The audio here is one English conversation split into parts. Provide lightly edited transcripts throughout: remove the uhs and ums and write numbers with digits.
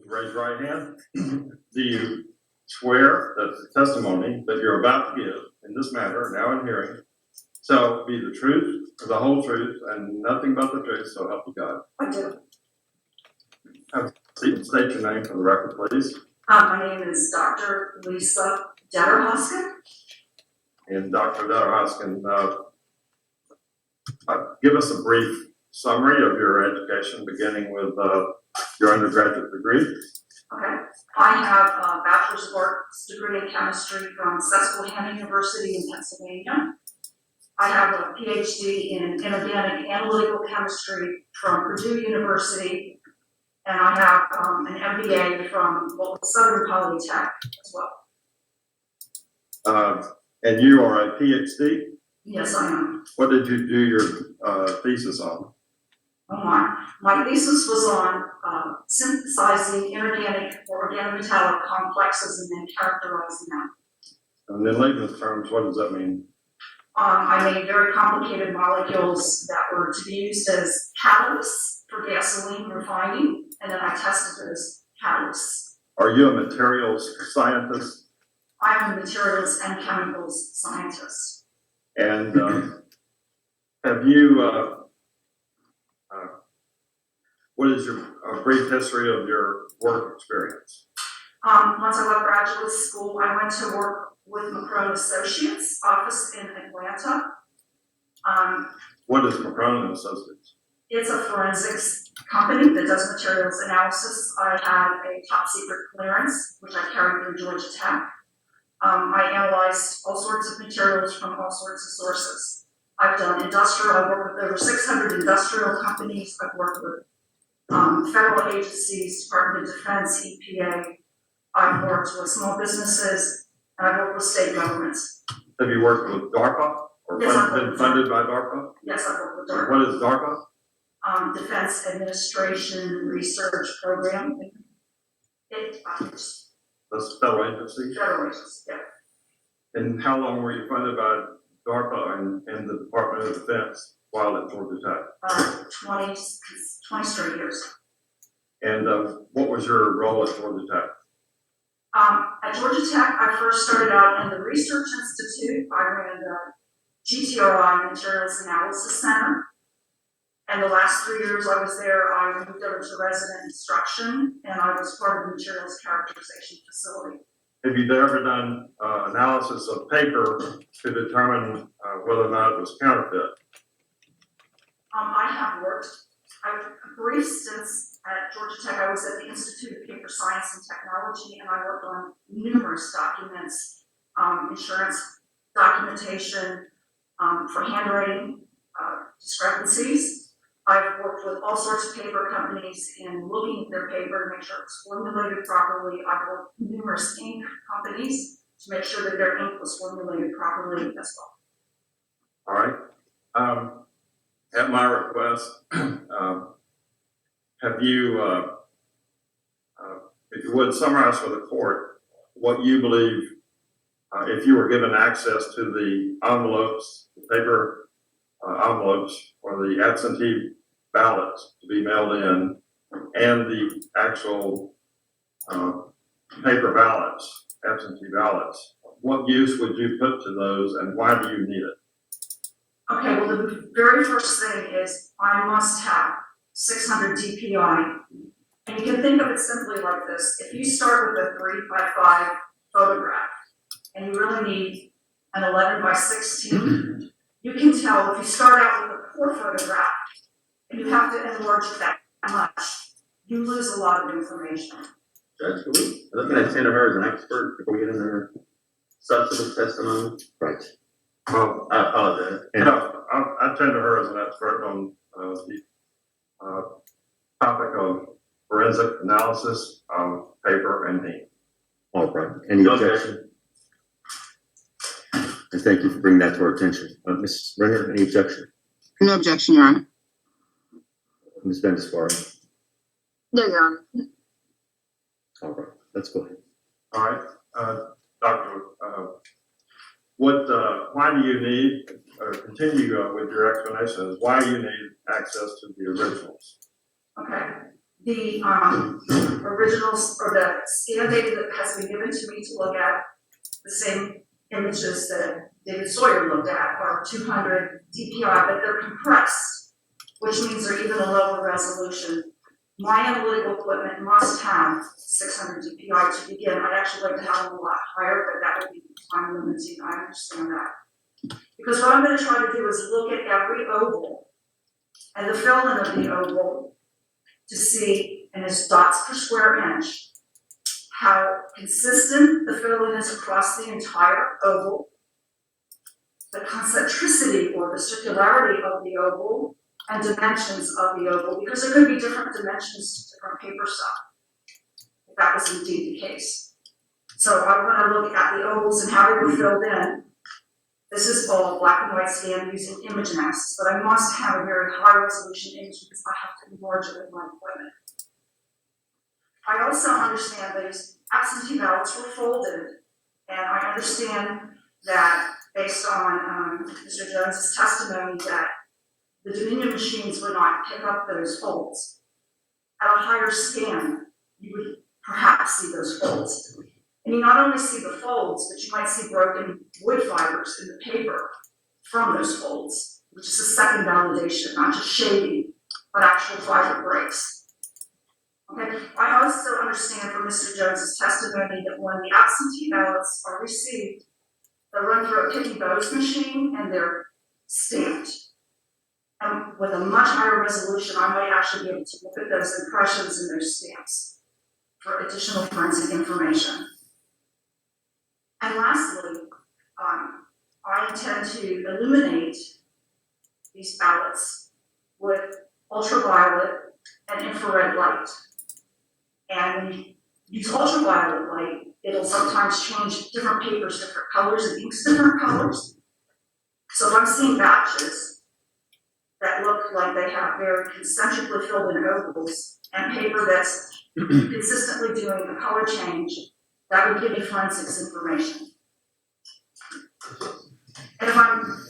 Raise your right hand. Do you swear that the testimony that you're about to give in this matter, now in hearing, shall be the truth, the whole truth, and nothing but the truth, so help you God? I do. State your name for the record, please. My name is Dr. Lisa Detterhoskin. And Dr. Detterhoskin, give us a brief summary of your education, beginning with your undergraduate degree. Okay. I have a bachelor's of arts degree in chemistry from Susquehanna University in Pennsylvania. I have a PhD in inorganic analytical chemistry from Purdue University, and I have an MBA from Southern Polytech as well. And you are a PhD? Yes, I am. What did you do your thesis on? Oh my thesis was on synthesizing inorganic or organometallic complexes and then characterizing them. And in layman's terms, what does that mean? I made very complicated molecules that were to be used as catalysts for gasoline refining, and then I tested those catalysts. Are you a materials scientist? I'm a materials and chemicals scientist. And have you, what is your brief history of your work experience? Once I left graduate school, I went to work with McCrone Associates office in Atlanta. What is McCrone Associates? It's a forensics company that does materials analysis. I had a top secret clearance, which I carried through Georgia Tech. I analyzed all sorts of materials from all sorts of sources. I've done industrial, I've worked with over 600 industrial companies. I've worked with federal agencies, Department of Defense, EPA. I've worked with small businesses, and I've worked with state governments. Have you worked with DARPA or Yes, been funded by DARPA? Yes, I've worked with DARPA. What is DARPA? Defense Administration Research Program. That's federal agency. Federal agency, yeah. And how long were you funded by DARPA and the Department of Defense while at Georgia Tech? 20 straight years. And what was your role at Georgia Tech? At Georgia Tech, I first started out in the Research Institute. I ran the GTRI Materials Analysis Center. And the last 3 years I was there, I moved over to resident instruction, and I was part of the materials characterization facility. Have you ever done analysis of paper to determine whether or not it was counterfeit? I have worked, a brief stint at Georgia Tech. I was at the Institute of Paper Science and Technology, and I worked on numerous documents, insurance documentation for handwriting discrepancies. I've worked with all sorts of paper companies in looking at their paper to make sure it's formulated properly. I've worked with numerous ink companies to make sure that their ink was formulated properly as well. All right. At my request, have you, if you would summarize for the court what you believe, if you were given access to the envelopes, the paper envelopes, or the absentee ballots to be mailed in, and the actual paper ballots, absentee ballots, what use would you put to those, and why do you need it? Okay, well, the very first thing is I must have 600 DPI. And you can think of it simply like this. If you start with a 3x5 photograph, and you really need an 11x16, you can tell if you start out with a poor photograph, and you have to enlarge it that much, you lose a lot of information. Judge, can we look at Senator her as an expert before we get into her substantive testimony? Right. Well, I apologize. I tend to her as an expert on the topic of forensic analysis of paper and ink. All right. Any objection? And thank you for bringing that to our attention. Ms. Renner, any objection? No objection, Your Honor. Ms. Bendisbar? No, Your Honor. All right. Let's go ahead. All right, Doctor, why do you need, or continue with your explanations, why you need access to the originals? Okay. The originals or the scan data that has been given to me to look at, the same images that David Sawyer looked at are 200 DPI, but they're compressed, which means they're even a lower resolution. My analytical equipment must have 600 DPI to begin. I'd actually like to have them a lot higher, but that would be time limiting. I understand that. Because what I'm going to try to do is look at every oval and the fill-in of the oval to see, and it's dots per square inch, how consistent the fill-in is across the entire oval, the concentricity or the circularity of the oval, and dimensions of the oval, because there could be different dimensions to different paper stock, if that was indeed the case. So I'm going to look at the ovals and how they were filled in. This is all black and white scan using image analysis, but I must have a very high resolution image because I have to enlarge it with my equipment. I also understand that these absentee ballots were folded, and I understand that based on Mr. Jones's testimony that the Dominion machines would not pick up those folds. At a higher scan, you would perhaps see those folds. And you not only see the folds, but you might see broken wood fibers in the paper from those folds, which is a second validation, not just shading, but actual fiber breaks. Okay, I also understand from Mr. Jones's testimony that when the absentee ballots are received, they're run through a Pitney Bowes machine and they're stamped. And with a much higher resolution, I might actually be able to look at those impressions and those stamps for additional forensic information. And lastly, I intend to illuminate these ballots with ultraviolet and infrared light. And when you use ultraviolet light, it'll sometimes change different papers, different colors, and inks different colors. So if I'm seeing batches that look like they have very concentrically filled in ovals and paper that's consistently doing a color change, that would give me forensics information. And if I'm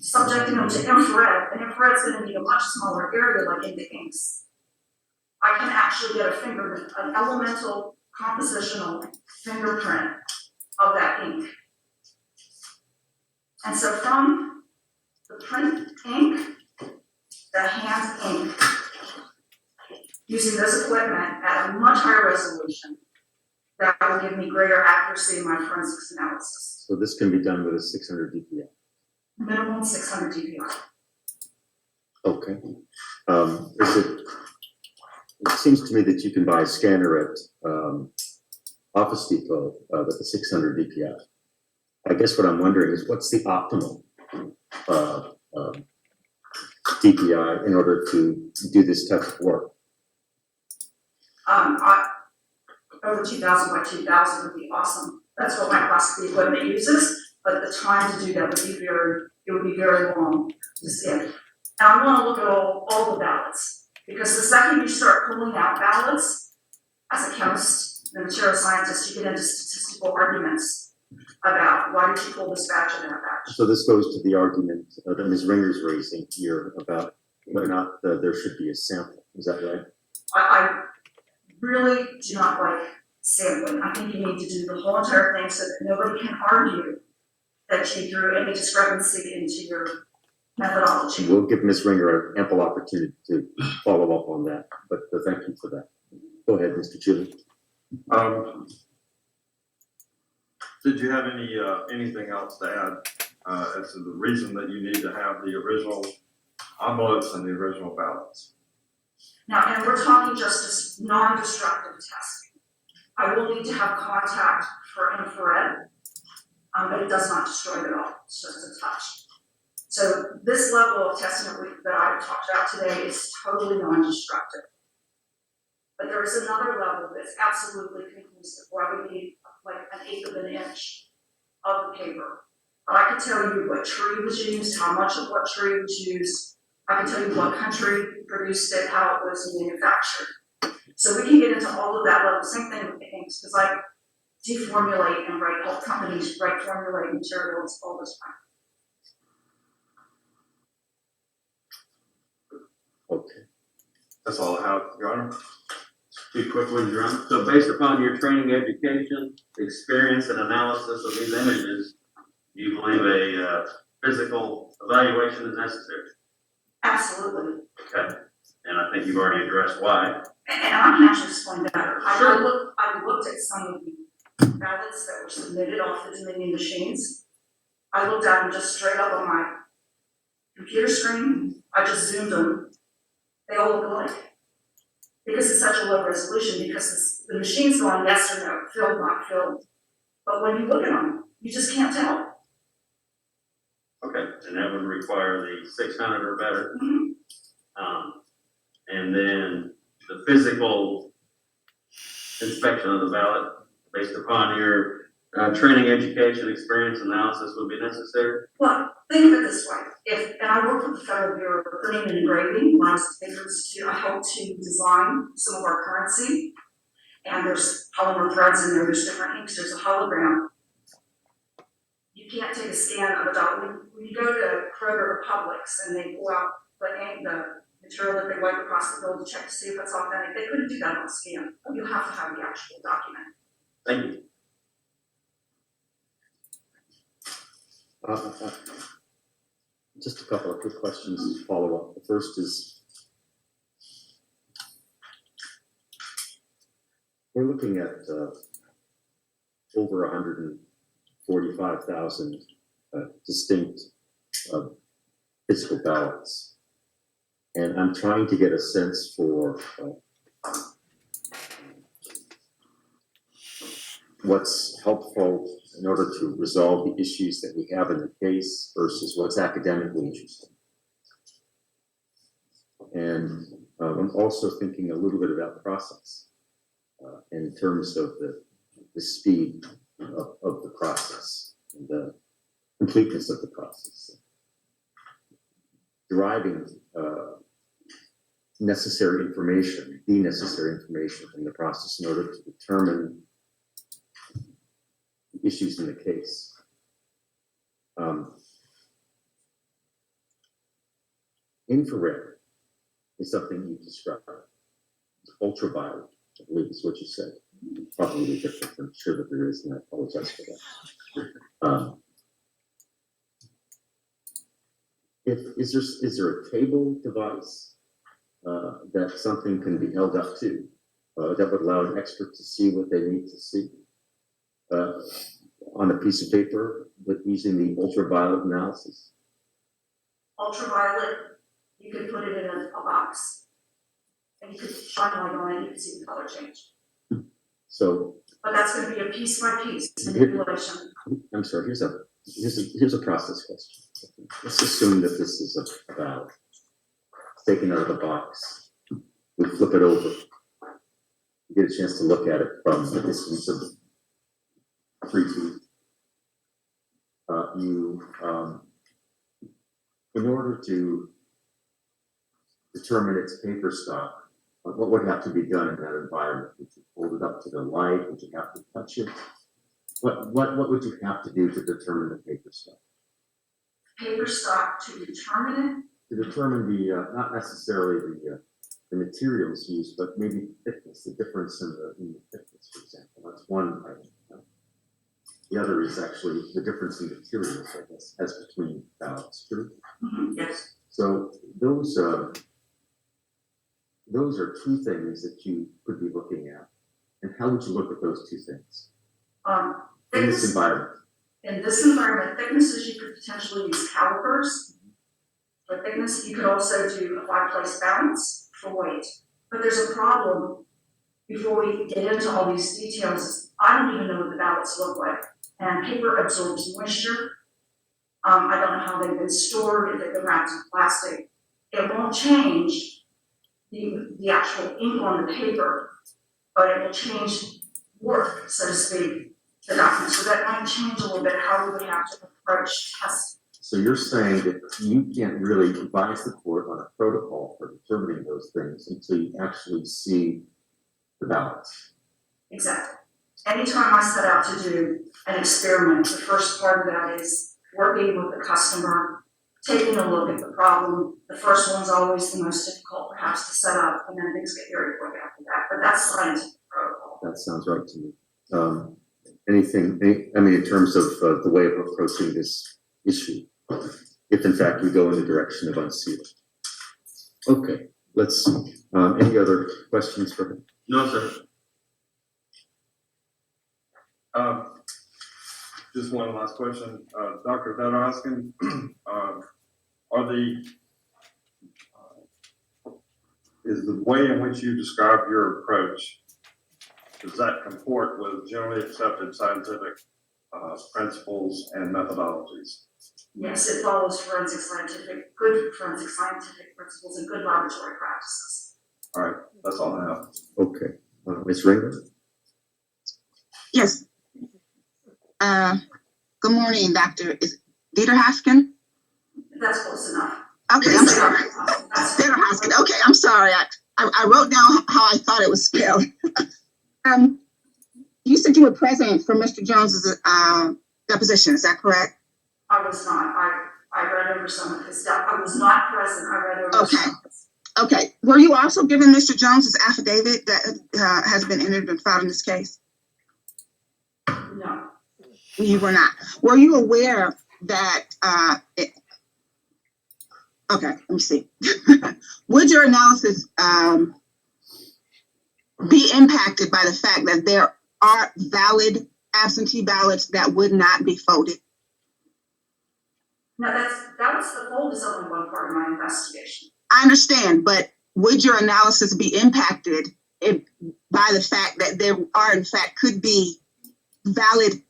subjecting them to infrared, and infrared's going to need a much smaller area like in the inks, I can actually get an elemental compositional fingerprint of that ink. And so from the print ink, the hand ink, using this equipment at a much higher resolution, that will give me greater accuracy in my forensics analysis. So this can be done with a 600 DPI. Minimum 600 DPI. Okay. It seems to me that you can buy a scanner at Office Depot with a 600 DPI. I guess what I'm wondering is what's the optimal DPI in order to do this type of work? Over 2000 by 2000 would be awesome. That's what my classic equipment uses, but the time to do that would be very long to scan. And I want to look at all the ballots, because the second you start pulling out ballots, as a chemist and a material scientist, you get into statistical arguments about why did you pull this batch and that batch. So this goes to the argument that Ms. Ringer's raising here about whether or not there should be a sample. Is that right? I really do not like sampling. I think you need to do the whole entire thing so that nobody can argue that you threw any discrepancy into your methodology. We'll give Ms. Ringer an ample opportunity to follow up on that, but thank you for that. Go ahead, Mr. Cheeley. Did you have anything else to add as to the reason that you need to have the original envelopes and the original ballots? Now, and we're talking just as non-destructive testing. I will need to have contact for infrared, but it does not destroy it at all. It's just a touch. So this level of testing that I've talked about today is totally non-destructive. But there is another level that's absolutely conclusive, where I would need like 1/8 of an inch of the paper. But I can tell you what tree was used, how much of what tree was used. I can tell you what country produced it, how it was manufactured. So we can get into all of that level. Same thing with the inks, because I deformulate and help companies formulate materials all this time. Okay. That's all I have, Your Honor. Two quick ones, Your Honor. So based upon your training, education, experience, and analysis of these images, do you believe a physical evaluation is necessary? Absolutely. Okay. And I think you've already addressed why. And I can actually explain better. Sure. I looked at some of the ballots that were submitted off the Dominion machines. I looked at them just straight up on my computer screen. I just zoomed them. They all look alike. Because it's such a low resolution, because the machine's going yes or no, filled, not filled. But when you look at them, you just can't tell. Okay. And that would require the 600 or better. Mhm. And then the physical inspection of the ballot, based upon your training, education, experience, analysis, would be necessary. Well, think of it this way. And I worked with the Federal Bureau of Printing and Engraving when I was at the Paper Institute. I helped to design some of our currency. And there's polymer threads in there, there's different inks, there's a hologram. You can't take a scan of a dollar. When you go to Kroger or Publix and they pull out the material that they wipe across the bill to check to see if it's authentic, they couldn't do that on a scan. You have to have the actual document. Thank you. Just a couple of quick questions to follow up. The first is, we're looking at over 145,000 distinct physical ballots. And I'm trying to get a sense for what's helpful in order to resolve the issues that we have in the case versus what's academically interesting. And I'm also thinking a little bit about process in terms of the speed of the process and the completeness of the process. Deriving the necessary information from the process in order to determine the issues in the case. Infrared is something you described. Ultraviolet, I believe is what you said. Probably different. I'm sure that there is, and I apologize for that. Is there a table device that something can be held up to that would allow an expert to see what they need to see on a piece of paper, but using the ultraviolet analysis? Ultraviolet, you could put it in a box. And you could shine light on it, you could see the color change. So, But that's going to be a piece by piece manipulation. I'm sorry, here's a process question. Let's assume that this is a ballot. It's taken out of the box. We flip it over. You get a chance to look at it from the distance of 3 feet. In order to determine its paper stock, what would have to be done in that environment? Would you hold it up to the light? Would you have to touch it? What would you have to do to determine the paper stock? Paper stock to determine To determine the not necessarily the materials used, but maybe thickness, the difference in the thickness, for example. That's one item. The other is actually the difference in materials, I guess, as between ballots. True. it. Yes. So those are two things that you could be looking at. And how would you look at those two things in this environment? In this environment, thicknesses you could potentially use calipers. For thickness, you could also do a 5-place balance for weight. But there's a problem before we get into all these details. I don't even know what the ballots look like. And paper absorbs moisture. I don't know how they've been stored, if they've been wrapped in plastic. It won't change the actual ink on the paper, but it will change work, so to speak, the document. So that might change a little bit how we would have to approach testing. So you're saying that you can't really advise the court on a protocol for determining those things until you actually see the ballots. Exactly. Anytime I set out to do an experiment, the first part of that is working with the customer taking a look at the problem. The first one's always the most difficult perhaps to set up, and then things get very quick after that, but that's scientific protocol. That sounds right to me. In terms of the way of approaching this issue, if in fact we go in the direction of unsealing. Okay, let's see. Any other questions for him? No, sir. Just one last question, Dr. Vedroskin, is the way in which you describe your approach, does that comport with generally accepted scientific principles and methodologies? Yes, it follows good forensic scientific principles and good laboratory practices. All right, that's all I have. Okay, Ms. Ringer? Yes. Good morning, Dr. Is Dieter Haskin? That's close enough. Okay, I'm sorry. Dieter Haskin. Okay, I'm sorry. I wrote down how I thought it was spelled. You said you were present for Mr. Jones's deposition. Is that correct? I was not. I read over some of his stuff. I was not present. I read over some of his. Okay. Were you also given Mr. Jones's affidavit that has been entered and filed in this case? No. You were not. Were you aware that, okay, let me see. Would your analysis be impacted by the fact that there are valid absentee ballots that would not be folded? No, the fold is only one part of my investigation. I understand, but would your analysis be impacted by the fact that there are, in fact, could be valid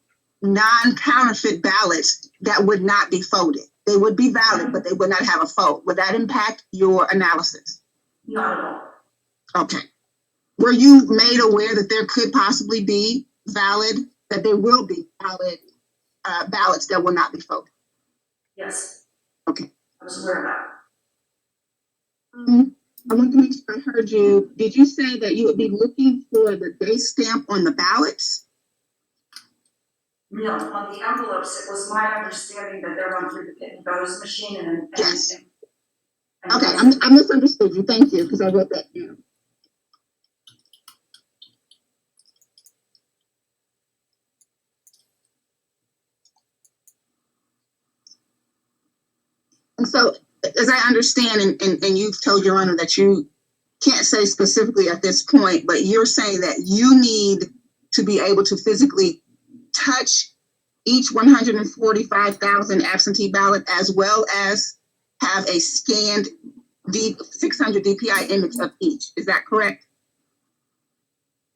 non-counterfeit ballots that would not be folded? They would be valid, but they would not have a fold. Would that impact your analysis? Not at all. Okay. Were you made aware that there could possibly be that there will be valid ballots that will not be folded? Yes. Okay. I was aware of that. I want to make sure I heard you. Did you say that you would be looking for the date stamp on the ballots? No, on the envelopes, it was my understanding that they're run through the Pitt and Bowes machine and Yes. and Okay, I misunderstood you. Thank you, because I wrote that down. And so, as I understand, and you've told Your Honor that you can't say specifically at this point, but you're saying that you need to be able to physically touch each 145,000 absentee ballot, as well as have a scanned 600 DPI image of each. Is that correct?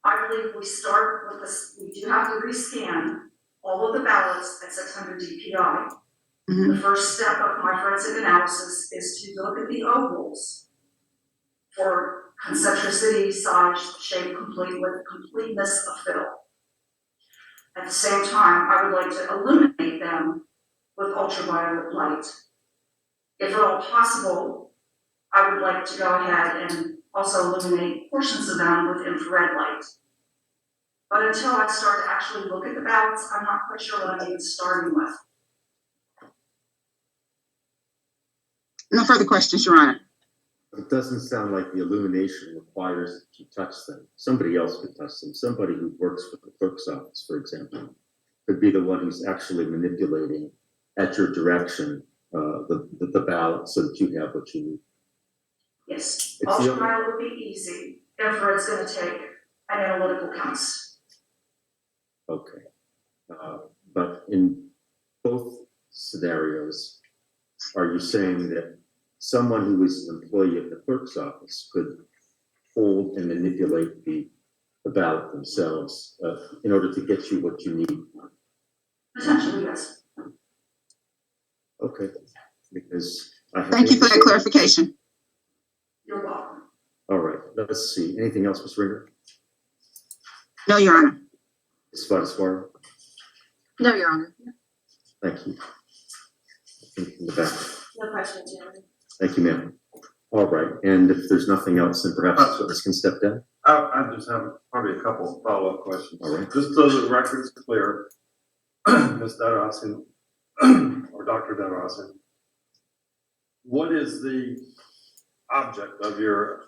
I believe we start with this, we do have to rescan all of the ballots at 600 DPI. Mm-hmm. The first step of my forensic analysis is to look at the ovals for concentricity, size, shape, completeness of fill. At the same time, I would like to illuminate them with ultraviolet light. If at all possible, I would like to go ahead and also illuminate portions of them with infrared light. But until I start to actually look at the ballots, I'm not quite sure what I'm even starting with. No further questions, Your Honor. It doesn't sound like the illumination requires that you touch them. Somebody else could touch them. Somebody who works for the clerk's office, for example, could be the one who's actually manipulating at your direction the ballot so that you have what you need. Yes, It's the ultraviolet would be easy. Infrared's going to take an analytical chemist. Okay. But in both scenarios, are you saying that someone who is an employee of the clerk's office could hold and manipulate the ballot themselves in order to get you what you need? Potentially, yes. Okay, because I have. Thank you for that clarification. You're welcome. All right, let's see. Anything else, Ms. Ringer? No, Your Honor. Ms. Spottiswoode? No, Your Honor. Thank you. In the back. No questions, Chairman. Thank you, ma'am. All right, and if there's nothing else, then perhaps the witness can step down. I just have probably a couple of follow-up questions. All right. Just so the record's clear, Ms. Vedroskin, or Dr. Vedroskin, what is the object of your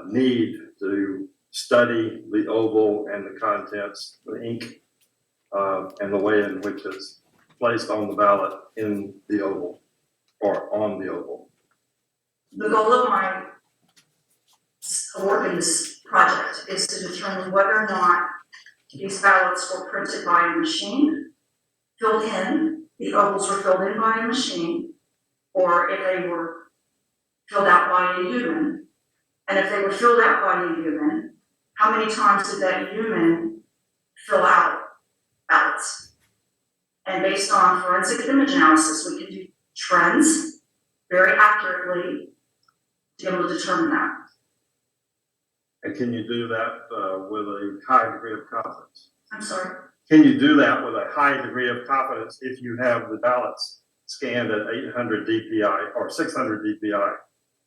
need to study the oval and the contents, the ink, and the way in which it's placed on the ballot in the oval or on the oval? The goal of my work in this project is to determine whether or not these ballots were printed by a machine, filled in, the ovals were filled in by a machine, or if they were filled out by a human. And if they were filled out by a human, how many times did that human fill out ballots? And based on forensic image analysis, we can do trends very accurately to be able to determine that. And can you do that with a high degree of confidence? I'm sorry. Can you do that with a high degree of confidence if you have the ballots scanned at 800 DPI or 600 DPI?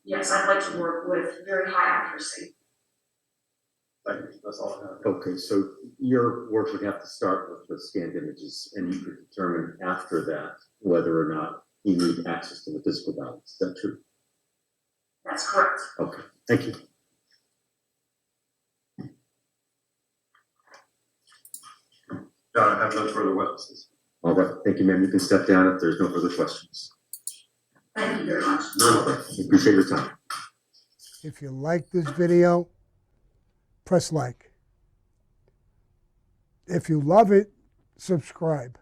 Yes, I'd like to work with very high accuracy. Thank you. That's all I have. Okay, so your work would have to start with the scanned images, and you could determine after that whether or not you need access to the physical ballots. Is that true? That's correct. Okay, thank you. I have no further witnesses. All right, thank you, ma'am. You can step down if there's no further questions. Thank you very much. All right, we appreciate your time. If you like this video, press like. If you love it, subscribe.